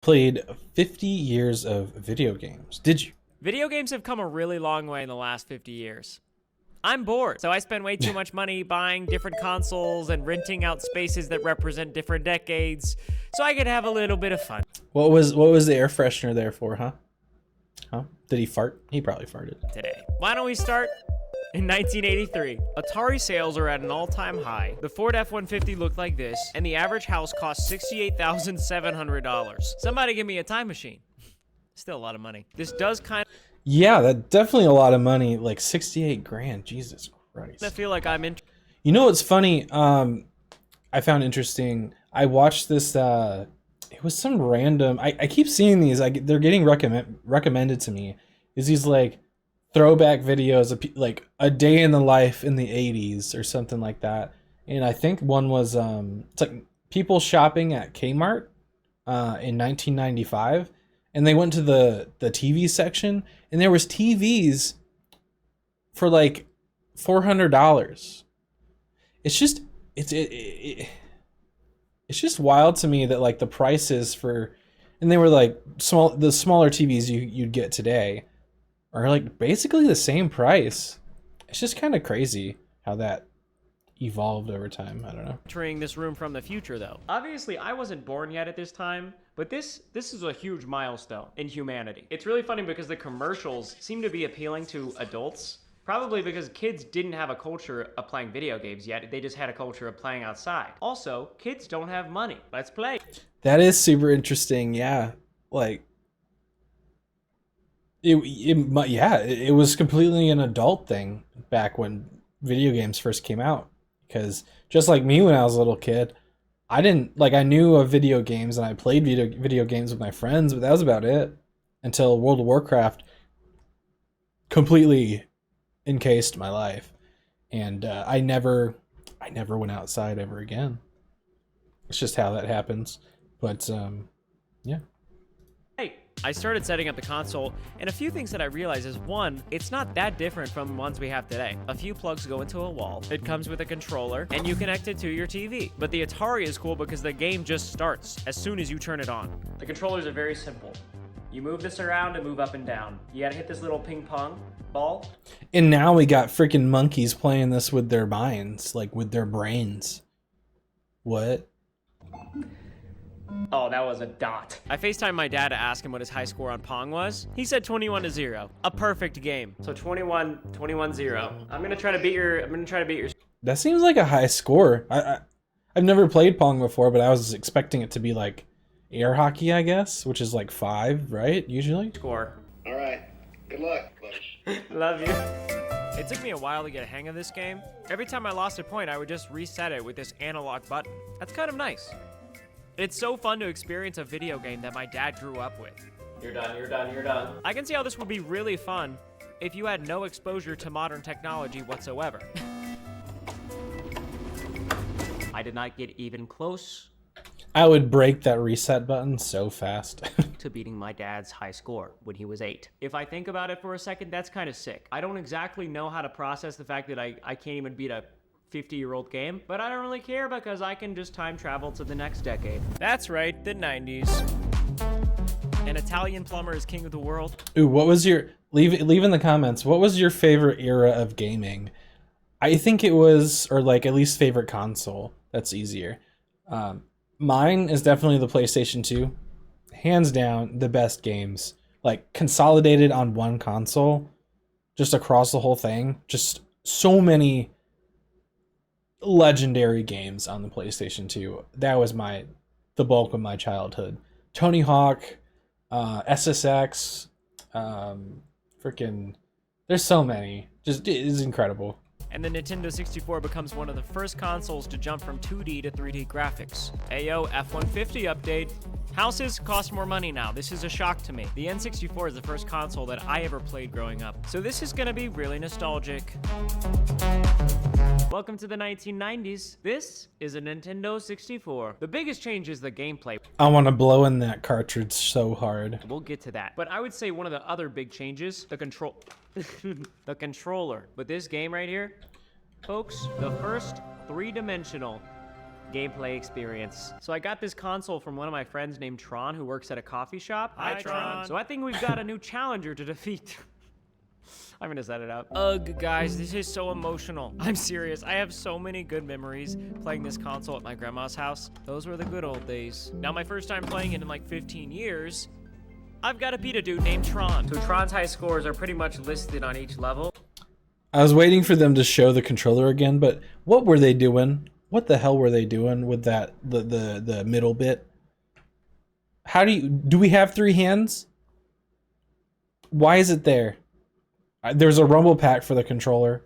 played 50 years of video games. Did you? Video games have come a really long way in the last 50 years. I'm bored, so I spend way too much money buying different consoles and renting out spaces that represent different decades, so I could have a little bit of fun. What was the air freshener there for, huh? Huh? Did he fart? He probably farted. Today. Why don't we start in 1983? Atari sales are at an all-time high. The Ford F-150 looked like this, and the average house cost $68,700. Somebody give me a time machine. Still a lot of money. This does kind of... Yeah, that's definitely a lot of money. Like 68 grand. Jesus Christ. I feel like I'm in... You know what's funny? I found interesting. I watched this... it was some random... I keep seeing these. They're getting recommended to me. Is these like throwback videos of like a day in the life in the 80s or something like that. And I think one was it's like people shopping at Kmart in 1995. And they went to the TV section, and there was TVs for like $400. It's just it's just wild to me that like the prices for, and they were like the smaller TVs you'd get today are like basically the same price. It's just kind of crazy how that evolved over time. I don't know. Entering this room from the future, though. Obviously, I wasn't born yet at this time, but this is a huge milestone in humanity. It's really funny because the commercials seem to be appealing to adults, probably because kids didn't have a culture of playing video games yet. They just had a culture of playing outside. Also, kids don't have money. Let's play. That is super interesting. Yeah, like it was completely an adult thing back when video games first came out. Because just like me when I was a little kid, I knew of video games and I played video games with my friends, but that was about it until World of Warcraft completely encased my life. And I never went outside ever again. It's just how that happens. But yeah. Hey, I started setting up the console, and a few things that I realized is, one, it's not that different from the ones we have today. A few plugs go into a wall, it comes with a controller, and you connect it to your TV. But the Atari is cool because the game just starts as soon as you turn it on. The controllers are very simple. You move this around and move up and down. You gotta hit this little ping pong ball. And now we got freaking monkeys playing this with their minds, like with their brains. What? Oh, that was a dot. I FaceTimed my dad to ask him what his high score on Pong was. He said 21-0. A perfect game. So 21-0. I'm gonna try to beat your That seems like a high score. I've never played Pong before, but I was expecting it to be like air hockey, I guess, which is like 5, right? Usually. Score. All right. Good luck, buddy. Love you. It took me a while to get a hang of this game. Every time I lost a point, I would just reset it with this analog button. That's kind of nice. It's so fun to experience a video game that my dad grew up with. You're done. I can see how this would be really fun if you had no exposure to modern technology whatsoever. I did not get even close I would break that reset button so fast. to beating my dad's high score when he was 8. If I think about it for a second, that's kind of sick. I don't exactly know how to process the fact that I can't even beat a 50-year-old game, but I don't really care because I can just time travel to the next decade. That's right, the 90s. An Italian plumber is king of the world. Ooh, what was your... Leave in the comments, what was your favorite era of gaming? I think it was, or like at least favorite console. That's easier. Mine is definitely the PlayStation 2. Hands down, the best games. Like, consolidated on one console, just across the whole thing. Just so many legendary games on the PlayStation 2. That was the bulk of my childhood. Tony Hawk, SSX, freaking, there's so many. Just, it is incredible. And the Nintendo 64 becomes one of the first consoles to jump from 2D to 3D graphics. Ayo, F-150 update. Houses cost more money now. This is a shock to me. The N64 is the first console that I ever played growing up. So this is gonna be really nostalgic. Welcome to the 1990s. This is a Nintendo 64. The biggest change is the gameplay. I want to blow in that cartridge so hard. We'll get to that. But I would say one of the other big changes, the controller. But this game right here, folks, the first three-dimensional gameplay experience. So I got this console from one of my friends named Tron, who works at a coffee shop. Hi, Tron. So I think we've got a new challenger to defeat. I'm gonna set it up. Ugh, guys, this is so emotional. I'm serious. I have so many good memories playing this console at my grandma's house. Those were the good old days. Now, my first time playing it in like 15 years, I've got to beat a dude named Tron. So Tron's high scores are pretty much listed on each level. I was waiting for them to show the controller again, but what were they doing? What the hell were they doing with that, the middle bit? How do we have 3 hands? Why is it there? There's a rumble pack for the controller.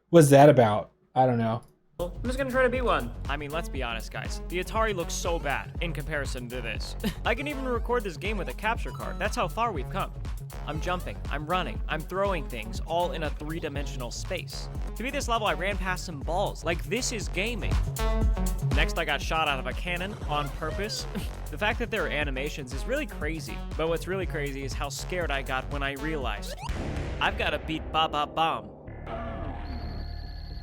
What's that about? I don't know. I'm just gonna try to beat one. I mean, let's be honest, guys. The Atari looks so bad in comparison to this. I can even record this game with a capture card. That's how far we've come. I'm jumping, I'm running, I'm throwing things, all in a 3-dimensional space. To beat this level, I ran past some balls. Like, this is gaming. Next, I got shot out of a cannon on purpose. The fact that there are animations is really crazy. But what's really crazy is how scared I got when I realized I've got to beat Ba Ba Bomb.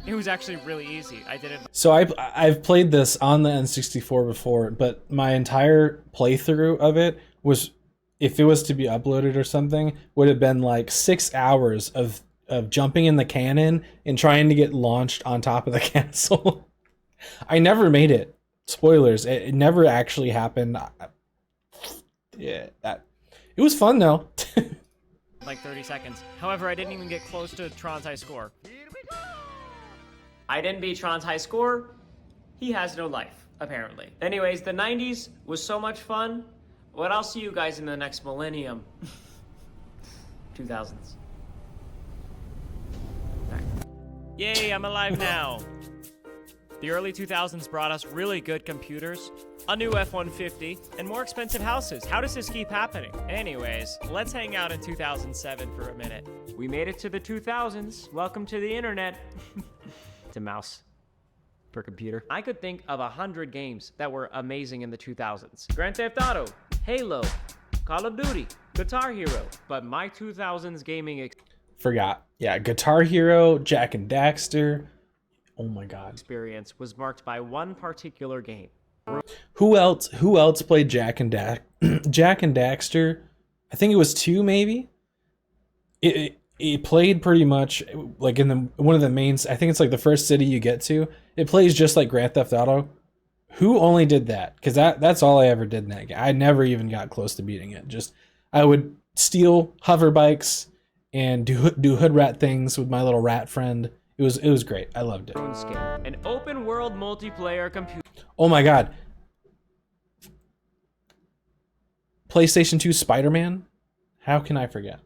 It was actually really easy. I didn't. So I've played this on the N64 before, but my entire playthrough of it was, if it was to be uploaded or something, would have been like 6 hours of jumping in the cannon and trying to get launched on top of the castle. I never made it. Spoilers. It never actually happened. Yeah, it was fun though. Like 30 seconds. However, I didn't even get close to Tron's high score. I didn't beat Tron's high score. He has no life, apparently. Anyways, the 90s was so much fun. But I'll see you guys in the next millennium. 2000s. Right. Yay, I'm alive now. The early 2000s brought us really good computers, a new F-150, and more expensive houses. How does this keep happening? Anyways, let's hang out in 2007 for a minute. We made it to the 2000s. Welcome to the internet. It's a mouse per computer. I could think of 100 games that were amazing in the 2000s. Grand Theft Auto, Halo, Call of Duty, Guitar Hero. But my 2000s gaming Forgot. Yeah, Guitar Hero, Jack and Daxter. Oh my god. Experience was marked by one particular game. Who else played Jack and Daxter? I think it was 2 maybe. It played pretty much like in one of the mains. I think it's like the first city you get to. It plays just like Grand Theft Auto. Who only did that? Because that's all I ever did in that game. I never even got close to beating it. Just I would steal hover bikes and do hood rat things with my little rat friend. It was great. I loved it. An open world multiplayer computer. Oh my god. PlayStation 2 Spider-Man? How can I forget?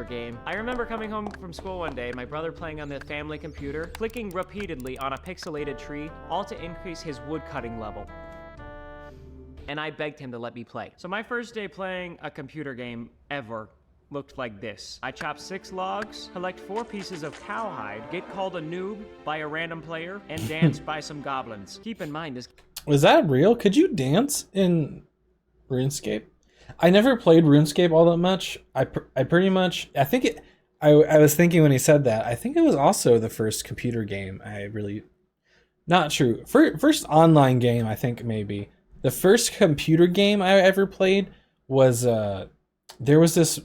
Game. I remember coming home from school one day, my brother playing on the family computer, clicking repeatedly on a pixelated tree, all to increase his wood cutting level. And I begged him to let me play. So my first day playing a computer game ever looked like this. I chop 6 logs, collect 4 pieces of cowhide, get called a noob by a random player, and danced by some goblins. Keep in mind this. Was that real? Could you dance in RuneScape? I never played RuneScape all that much. I pretty much, I think it, I was thinking when he said that, I think it was also the first computer game not true. First online game, I think maybe. The first computer game I ever played was, there was this,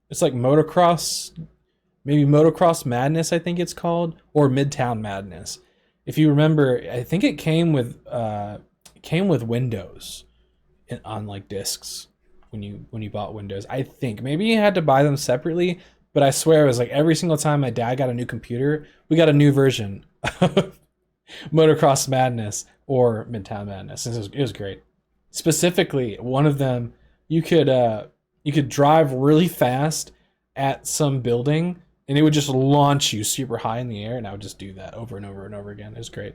it's like motocross, maybe Motocross Madness, I think it's called, or Midtown Madness. If you remember, I think it came with Windows on like discs. When you bought Windows, I think maybe you had to buy them separately, but I swear it was like every single time my dad got a new computer, we got a new version of Motocross Madness or Midtown Madness. It was great. Specifically, one of them, you could drive really fast at some building and it would just launch you super high in the air, and I would just do that over and over and over again. It was great.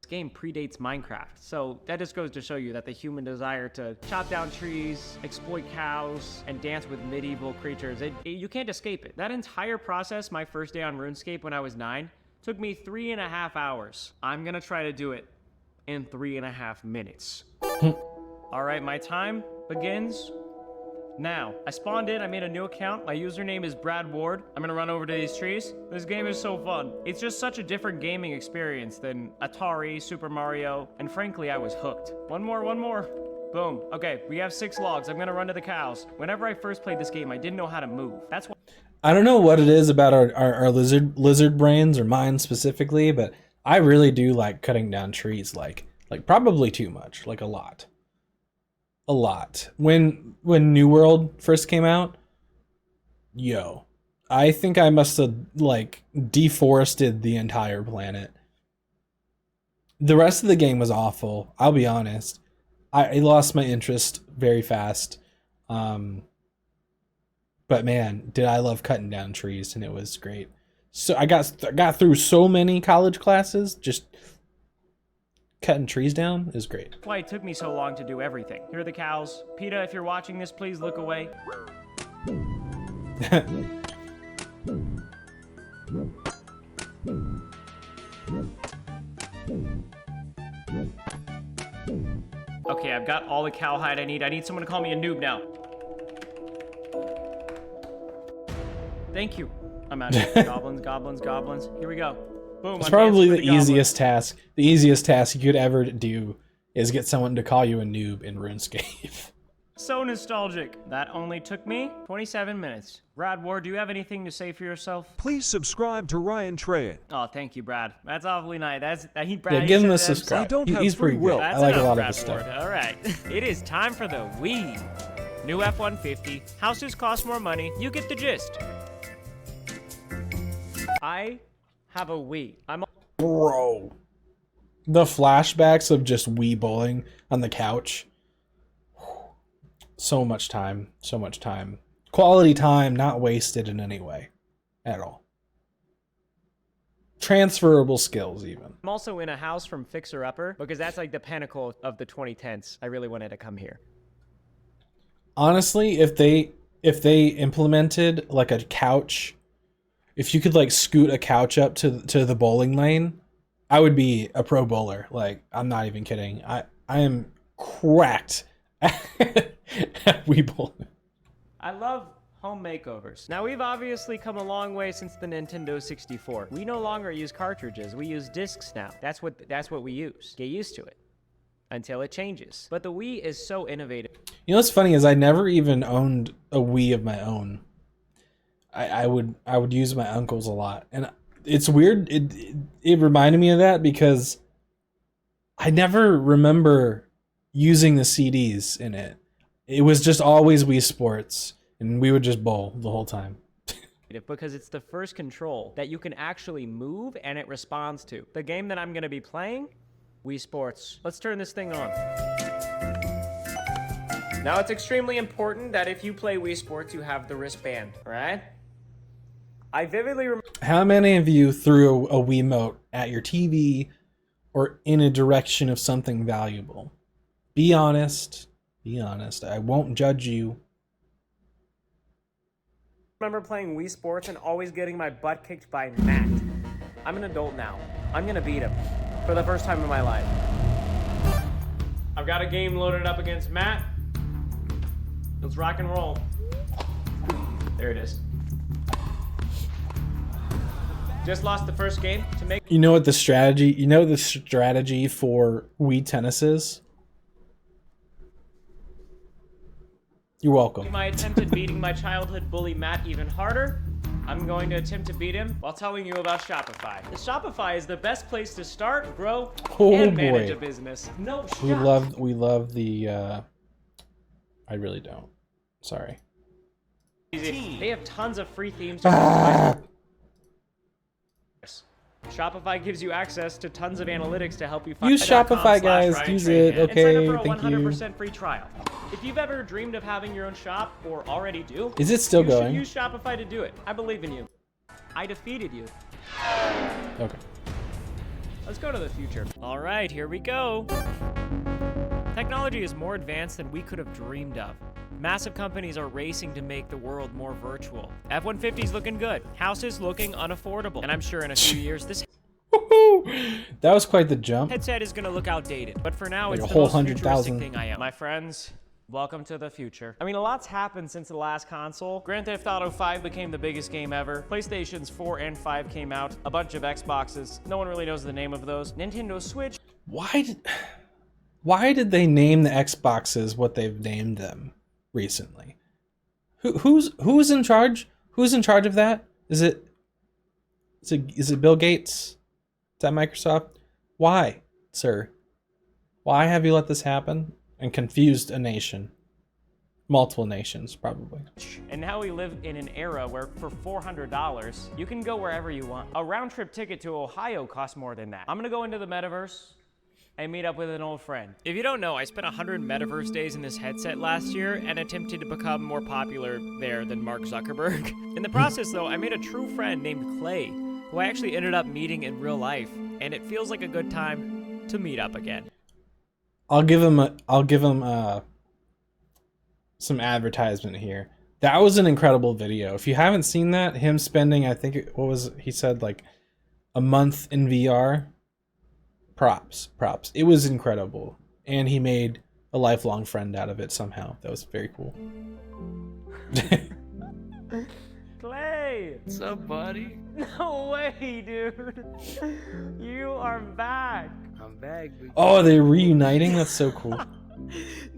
Game predates Minecraft, so that just goes to show you that the human desire to chop down trees, exploit cows, and dance with medieval creatures, you can't escape it. That entire process, my first day on RuneScape when I was 9, took me 3.5 hours. I'm gonna try to do it in 3.5 minutes. All right, my time begins Now, I spawned in, I made a new account. My username is Brad Ward. I'm gonna run over to these trees. This game is so fun. It's just such a different gaming experience than Atari, Super Mario, and frankly, I was hooked. One more. Boom. Okay, we have 6 logs. I'm gonna run to the cows. Whenever I first played this game, I didn't know how to move. That's why. I don't know what it is about our lizard brains, or mine specifically, but I really do like cutting down trees, like probably too much, like a lot. When New World first came out, yo, I think I must have like deforested the entire planet. The rest of the game was awful, I'll be honest. I lost my interest very fast. But man, did I love cutting down trees, and it was great. So I got through so many college classes just cutting trees down is great. That's why it took me so long to do everything. Here are the cows. PETA, if you're watching this, please look away. Okay, I've got all the cowhide I need. I need someone to call me a noob now. Thank you. I'm out of here. Goblins. Here we go. Boom. It's probably the easiest task. The easiest task you could ever do is get someone to call you a noob in RuneScape. So nostalgic. That only took me 27 minutes. Brad Ward, do you have anything to say for yourself? Please subscribe to Ryan Trahan. Oh, thank you, Brad. That's awfully nice. Brad, yeah, give him a subscribe. He's pretty good. I like a lot of his stuff. All right. It is time for the Wii. New F-150. Houses cost more money. You get the gist. I have a Wii. Bro. The flashbacks of just Wii bowling on the couch. So much time. Quality time, not wasted in any way. At all. Transferable skills, even. I'm also in a house from Fixer Upper, because that's like the pinnacle of the 2010s. I really wanted to come here. Honestly, if they implemented like a couch, if you could like scoot a couch up to the bowling lane, I would be a pro bowler. Like, I'm not even kidding. I am cracked at Wii bowling. I love home makeovers. Now, we've obviously come a long way since the Nintendo 64. We no longer use cartridges. We use discs now. That's what we use. Get used to it until it changes. But the Wii is so innovative. You know what's funny is I never even owned a Wii of my own. I would use my uncle's a lot, and it's weird. It reminded me of that because I never remember using the CDs in it. It was just always Wii Sports, and we would just bowl the whole time. Because it's the first control that you can actually move and it responds to. The game that I'm going to be playing, Wii Sports. Let's turn this thing on. Now, it's extremely important that if you play Wii Sports, you have the wristband, all right? I vividly remember... How many of you threw a Wiimote at your TV or in a direction of something valuable? Be honest. Be honest. I won't judge you. I remember playing Wii Sports and always getting my butt kicked by Matt. I'm an adult now. I'm gonna beat him for the first time in my life. I've got a game loaded up against Matt. Let's rock and roll. There it is. Just lost the first game to make... You know what the strategy... You know the strategy for Wii Tennis is? You're welcome. My attempt at beating my childhood bully Matt even harder. I'm going to attempt to beat him while telling you about Shopify. The Shopify is the best place to start, grow, and manage a business. No shot. We love the... I really don't. Sorry. They have tons of free themes. Shopify gives you access to tons of analytics to help you find... Use Shopify, guys. Use it. Okay, and sign up for a thank you. 100% free trial. If you've ever dreamed of having your own shop, or already do... Is it still going? You should use Shopify to do it. I believe in you. I defeated you. Okay. Let's go to the future. All right, here we go. Technology is more advanced than we could have dreamed of. Massive companies are racing to make the world more virtual. F-150's looking good. Houses looking unaffordable. And I'm sure in a few years, this that was quite the jump. headset is going to look outdated. But for now, Like it's a the whole most 100,000. futuristic thing I am. My friends, Welcome to the future. I mean, a lot's happened since the last console. Grand Theft Auto 5 became the biggest game ever. PlayStations 4 and 5 came out. A bunch of Xboxes. No one really knows the name of those. Nintendo Switch. Why did they name the Xboxes what they've named them recently? Who's in charge? Who's in charge of that? Is it Bill Gates? Is that Microsoft? Why, sir? Why have you let this happen and confused a nation? Multiple nations, probably. And now we live in an era where for $400, you can go wherever you want. A round trip ticket to Ohio costs more than that. I'm gonna go into the metaverse and meet up with an old friend. If you don't know, I spent 100 metaverse days in this headset last year and attempted to become more popular there than Mark Zuckerberg. In the process though, I made a true friend named Clay, who I actually ended up meeting in real life, and it feels like a good time to meet up again. I'll give him some advertisement here. That was an incredible video. If you haven't seen that, him spending, I think he said like a month in VR. Props. It was incredible. And he made a lifelong friend out of it somehow. That was very cool. Clay! What's up, buddy? No way, dude. You are back. I'm back, big Oh, they're reuniting? That's so cool.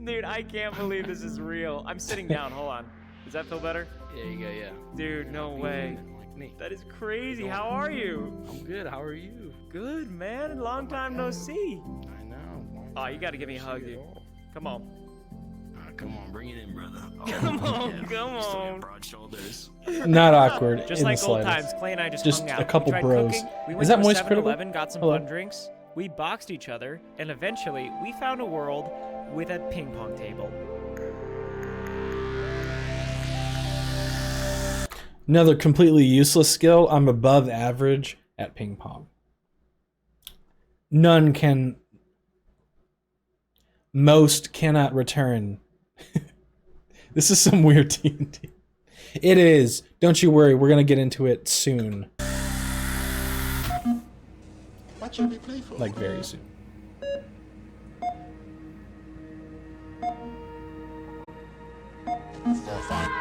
Dude, I can't believe this is real. I'm sitting down. Hold on. Does that feel better? Yeah, you go, yeah. Dude, no way. Like me. That is crazy. How are you? I'm good. How are you? Good, man. Long time no see. I know. Oh, you gotta give me a hug, dude. Come on. Come on, bring it in, brother. Oh, Come on, yeah. come You still on. got broad shoulders. Not awkward. Just in like the old slightest. times, Clay and I just hung out. A couple We tried bros. cooking. We went Is that to a Moist Critical? 7-Eleven, got some Hello. fun drinks. We boxed each other, and eventually we found a world with a ping pong table. Another completely useless skill. I'm above average at ping pong. Most cannot return. This is some weird TNT. It is. Don't you worry. We're gonna get into it soon. What should we play for? Like very soon. For fun.